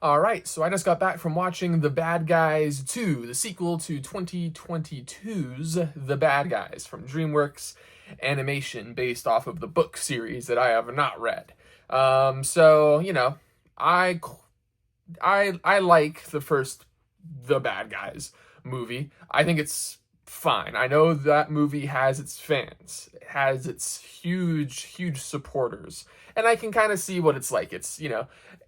All right, so I just got back from watching The Bad Guys 2, the sequel to 2022's The Bad Guys from DreamWorks Animation, based off of the book series that I have not read. So you know, I I like the first The Bad Guys movie. I think it's fine. I know that movie has its fans, it has its huge supporters, and I can kind of see what it's like. It's,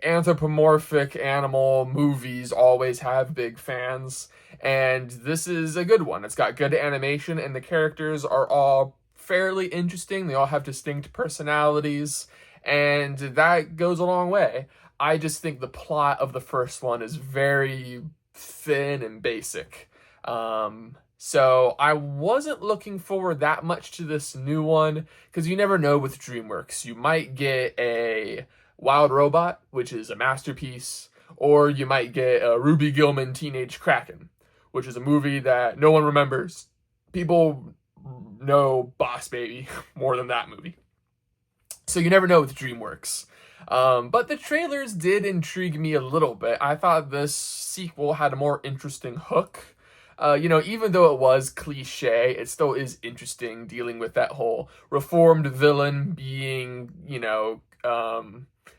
anthropomorphic animal movies always have big fans, and this is a good one. It's got good animation, and the characters are all fairly interesting. They all have distinct personalities, and that goes a long way. I just think the plot of the first one is very thin and basic. So I wasn't looking forward that much to this new one because you never know with DreamWorks. You might get a Wild Robot, which is a masterpiece, or you might get a Ruby Gillman Teenage Kraken, which is a movie that no one remembers. People know Boss Baby more than that movie. So you never know with DreamWorks. But the trailers did intrigue me a little bit. I thought this sequel had a more interesting hook. Even though it was cliche, it still is interesting dealing with that whole reformed villain being,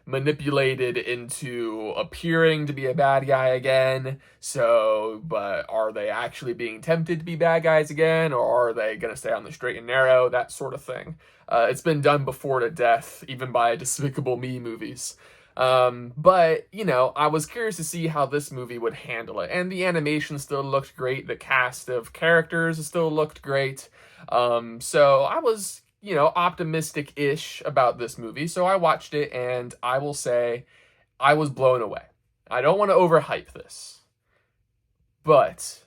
manipulated into appearing to be a bad guy again. So, but are they actually being tempted to be bad guys again, or are they going to stay on the straight and narrow? That sort of thing. It's been done before to death, even by Despicable Me movies. But, I was curious to see how this movie would handle it. And the animation still looked great. The cast of characters still looked great. So I was, optimistic-ish about this movie. So I watched it, and I will say I was blown away. I don't want to overhype this, but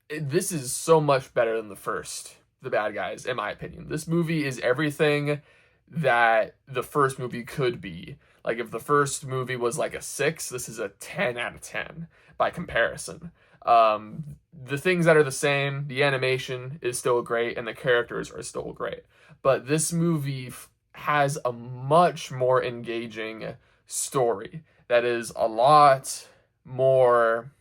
this is so much better than the first The Bad Guys, in my opinion. This movie is everything that the first movie could be. Like, if the first movie was like a 6, this is a 10 out of 10 by comparison. The things that are the same, the animation is still great, and the characters are still great. But this movie has a much more engaging story that is a lot more.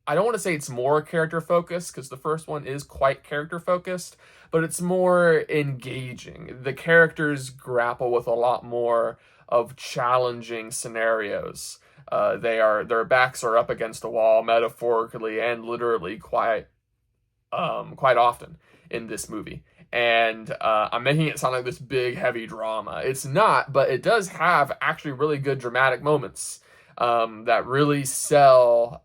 I don't want to say it's more character focused because the first one is quite character focused, but it's more engaging. The characters grapple with a lot more of challenging scenarios. Their backs are up against a wall, metaphorically and literally, quite often in this movie. And I'm making it sound like this big, heavy drama. It's not, but it does have actually really good dramatic moments that really sell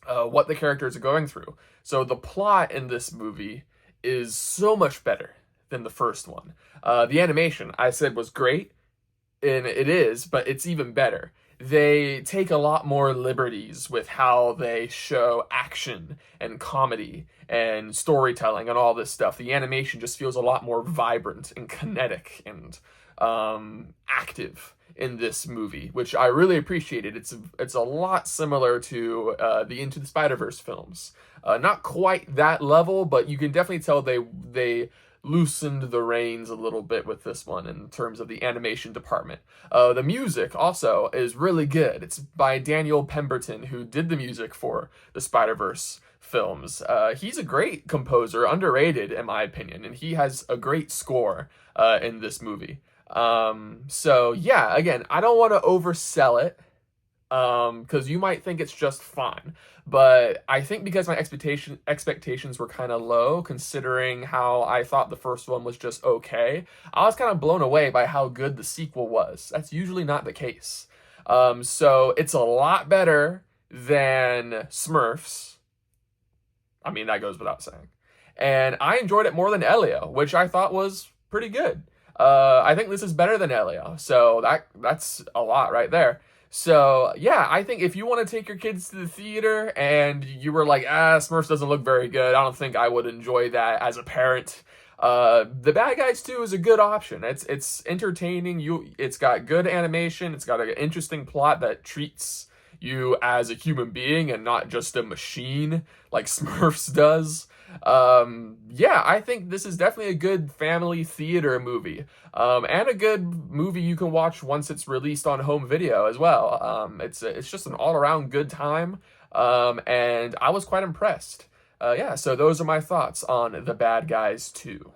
what the characters are going through. So the plot in this movie is so much better than the first one. The animation, I said, was great, and it is, but it's even better. They take a lot more liberties with how they show action and comedy and storytelling and all this stuff. The animation just feels a lot more vibrant and kinetic and active in this movie, which I really appreciated. It's a lot similar to the Into the Spider-Verse films. Not quite that level, but you can definitely tell they loosened the reins a little bit with this one in terms of the animation department. The music also is really good. It's by Daniel Pemberton, who did the music for the Spider-Verse films. He's a great composer, underrated in my opinion, and he has a great score in this movie. So yeah, again, I don't want to oversell it, because you might think it's just fine, but I think because my expectations were kind of low, considering how I thought the first one was just okay, I was kind of blown away by how good the sequel was. That's usually not the case. So it's a lot better than Smurfs. I mean, that goes without saying. And I enjoyed it more than Elio, which I thought was pretty good. I think this is better than Elio, so that's a lot right there. So yeah, I think if you want to take your kids to the theater and you were like, Smurfs doesn't look very good, I don't think I would enjoy that as a parent. The Bad Guys 2 is a good option. It's entertaining. It's got good animation. It's got an interesting plot that treats you as a human being and not just a machine like Smurfs does. Yeah, I think this is definitely a good family theater movie, and a good movie you can watch once it's released on home video as well. It's just an all around good time, and I was quite impressed. Yeah, so those are my thoughts on The Bad Guys 2.